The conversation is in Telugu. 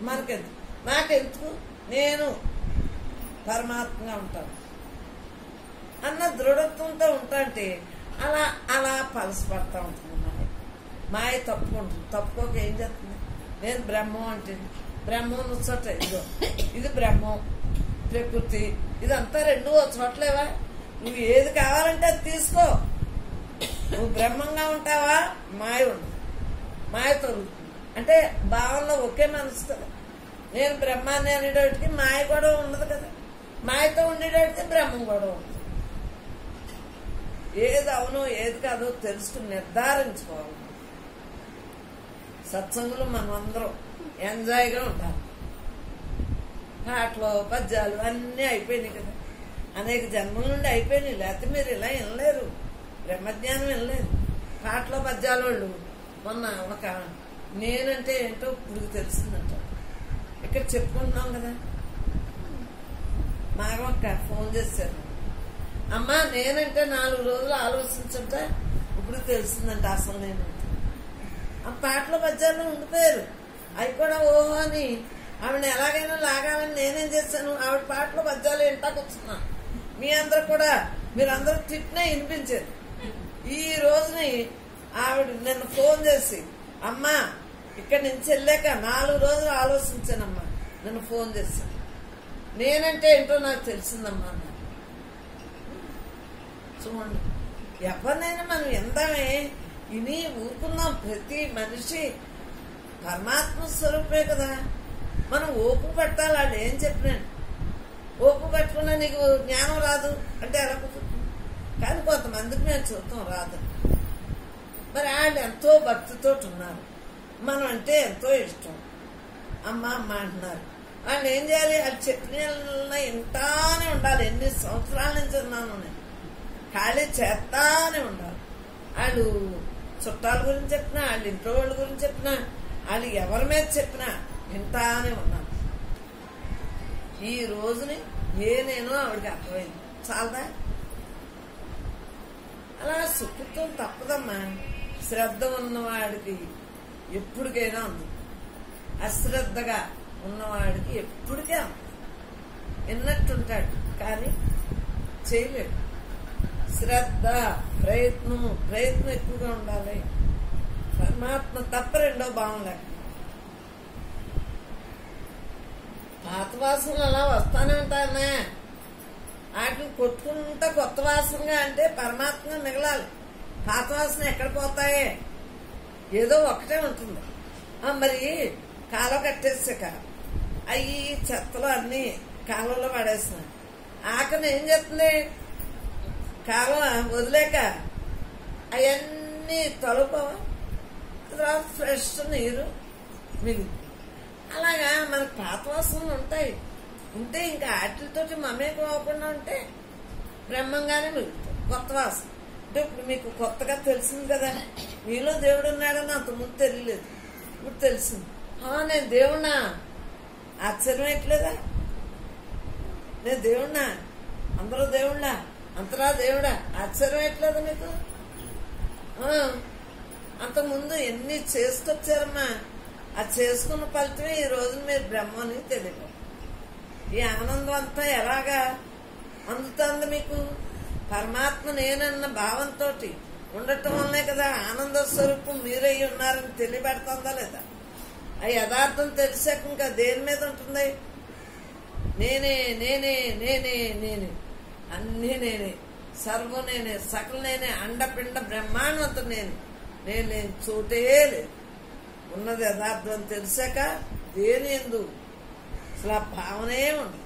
మనకెందుకు, నాకెందుకు, నేను పరమాత్మగా ఉంటాను అన్న దృఢత్వంతో ఉంటాంటే అలా అలా పలసపడతా ఉంటుంది మాయ తప్పుకుంటుంది. తప్పుకోక ఏం చేస్తుంది, నేను బ్రహ్మం అంటే బ్రహ్మం చోట ఇదో ఇది బ్రహ్మం ప్రకృతి ఇదంతా రెండు ఓ చోట్లేవా, నువ్వు ఏది కావాలంటే అది తీసుకో. నువ్వు బ్రహ్మంగా ఉంటావా, మాయ ఉండదు, మాయ తొలుగుతుంది. అంటే భావంలో ఒకే మనసు కదా. నేను బ్రహ్మాన్ని అనేటోటికి మాయ కూడా ఉండదు కదా, మాయతో ఉండేటోటికి బ్రహ్మం కూడా ఉండదు. ఏది అవునో ఏది కాదో తెలుసుకుని నిర్ధారించుకోవాలి. సత్సంగులు మనం అందరం ఎంజాయ్గా ఉంటారు. పాటలు పద్యాలు అన్నీ అయిపోయినాయి కదా, అనేక జన్మల నుండి అయిపోయినాయి. లేకపోతే మీరు ఇలా వినలేరు, బ్రహ్మజ్ఞానం వినలేరు. పాటలు పద్యాలు వాళ్ళు మొన్న ఒక నేనంటే ఏంటో ఇప్పుడు తెలిసిందంట. ఇక్కడ చెప్పుకుంటున్నాం కదా, మాగమక్క ఫోన్ చేశారు, అమ్మా నేనంటే 4 రోజులు ఆలోచించట ఇప్పుడు తెలిసిందంట అసలు నేనంటే. ఆ పాటలు పద్యాలు ఉండిపోయారు. అవి కూడా ఓహో అని ఆవిడని ఎలాగైనా లాగాలని నేనేం చేశాను, ఆవిడ పాటలు పద్యాలు ఇంటాకొచ్చున్నా. మీ అందరు కూడా మీరందరూ తిట్టినా వినిపించారు. ఈ రోజుని ఆవిడ నిన్న ఫోన్ చేసి, అమ్మా ఇక్కడి నుంచి వెళ్ళాక 4 రోజులు ఆలోచించానమ్మా, నిన్న ఫోన్ చేశాను, నేనంటే ఏంటో నాకు తెలిసిందమ్మా అన్న. చూడండి, ఎవరినైనా మనం ఎందామే ఇని ఊరుకున్నాం. ప్రతి మనిషి పరమాత్మ స్వరూపే కదా. మనం ఓపు పట్టాలి. వాళ్ళు ఏం చెప్పినాను, ఓపు పట్టుకున్నా నీకు జ్ఞానం రాదు అంటే ఎలా కుదురుతుంది? కానీ కొంతమందికి మేము చూద్దాం రాదు. మరి వాళ్ళు ఎంతో భక్తితో ఉన్నారు, మనం అంటే ఎంతో ఇష్టం, అమ్మ అమ్మ అంటున్నారు. వాళ్ళు ఏం చేయాలి, వాళ్ళు చెప్పిన ఇంటానే ఉండాలి. ఎన్ని సంవత్సరాల నుంచి ఉన్నాను నేను, ఖాళీ చేస్తానే ఉండాలి. వాళ్ళు చుట్టాల గురించి చెప్పినా, వాళ్ళు ఇంట్లో వాళ్ళ గురించి చెప్పినా, వాళ్ళు ఎవరి మీద చెప్పినా వింటానే ఉన్నాను. ఈ రోజుని నేనో ఆవిడకి అర్థమైంది. చాలదా? అలా సుఖిత్వం తప్పదమ్మా. శ్రద్ధ ఉన్నవాడికి ఎప్పటికైనా ఉంది, అశ్రద్ధగా ఉన్నవాడికి ఎప్పటికే ఉంది. విన్నట్టుంటాడు కానీ చేయలేడు. శ్రద్ధ ప్రయత్నం ఎక్కువగా ఉండాలి. పరమాత్మ తప్ప రెండో భావం లేక పాత వాసనలు అలా వస్తానే ఉంటాయన్నా. వాటిని కొట్టుకుంటా కొత్త వాసనగా అంటే పరమాత్మ మిగలాలి. పాత వాసన ఎక్కడ పోతాయే, ఏదో ఒకటే ఉంటుంది. మరి కాలువ కట్టేసాక అవి చెత్తలు అన్ని కాలువలో పడేస్తున్నాయి. ఆకలి ఏం చేస్తుంది, కాలువ వదిలేక అవన్నీ తొలగిపోవా, తర్వాత ఫ్రెష్ నీరు మిగిలి. అలాగా మనకు పాత వాసనలు ఉంటాయి. ఉంటే ఇంకా వాటితోటి మమేకం అవ్వకుండా ఉంటే బ్రహ్మంగానే మిగులుతాయి. కొత్త వాసన అంటే ఇప్పుడు మీకు కొత్తగా తెలిసింది కదా, నీలో దేవుడు ఉన్నాడని అంతకుముందు తెలియలేదు, ఇప్పుడు తెలిసింది. నేను దేవుణ్ణా, ఆశ్చర్యం ఎట్లేదా? నేను దేవుణ్ణా, అందరూ దేవుళ్ళా, అంతరా దేవుడా, ఆశ్చర్యం ఎట్లేదు మీకు? అంతకుముందు ఎన్ని చేసుకొచ్చారమ్మా, అది చేసుకున్న ఫలితమే ఈ రోజు మీరు బ్రహ్మని తెలియదు. ఈ ఆనందం అంతా ఎలాగా అందుతుంది మీకు? పరమాత్మ నేనన్న భావంతో ఉండటం వల్లే కదా ఆనంద స్వరూపం మీరై ఉన్నారని తెలియబెడుతుందా లేదా? ఆ యథార్థం తెలిసాక ఇంకా దేని మీద ఉంటుంది? నేనే నేనే నేనే నేనే, అన్నీ నేనే, సర్వం నేనే, సకల నేనే, అండపిండ బ్రహ్మాండంతో నేను లేని చోటే లేదు. ఉన్నది యథార్థం తెలిసాక దేని ఎందు అసలు ఆ భావనే ఉండదు.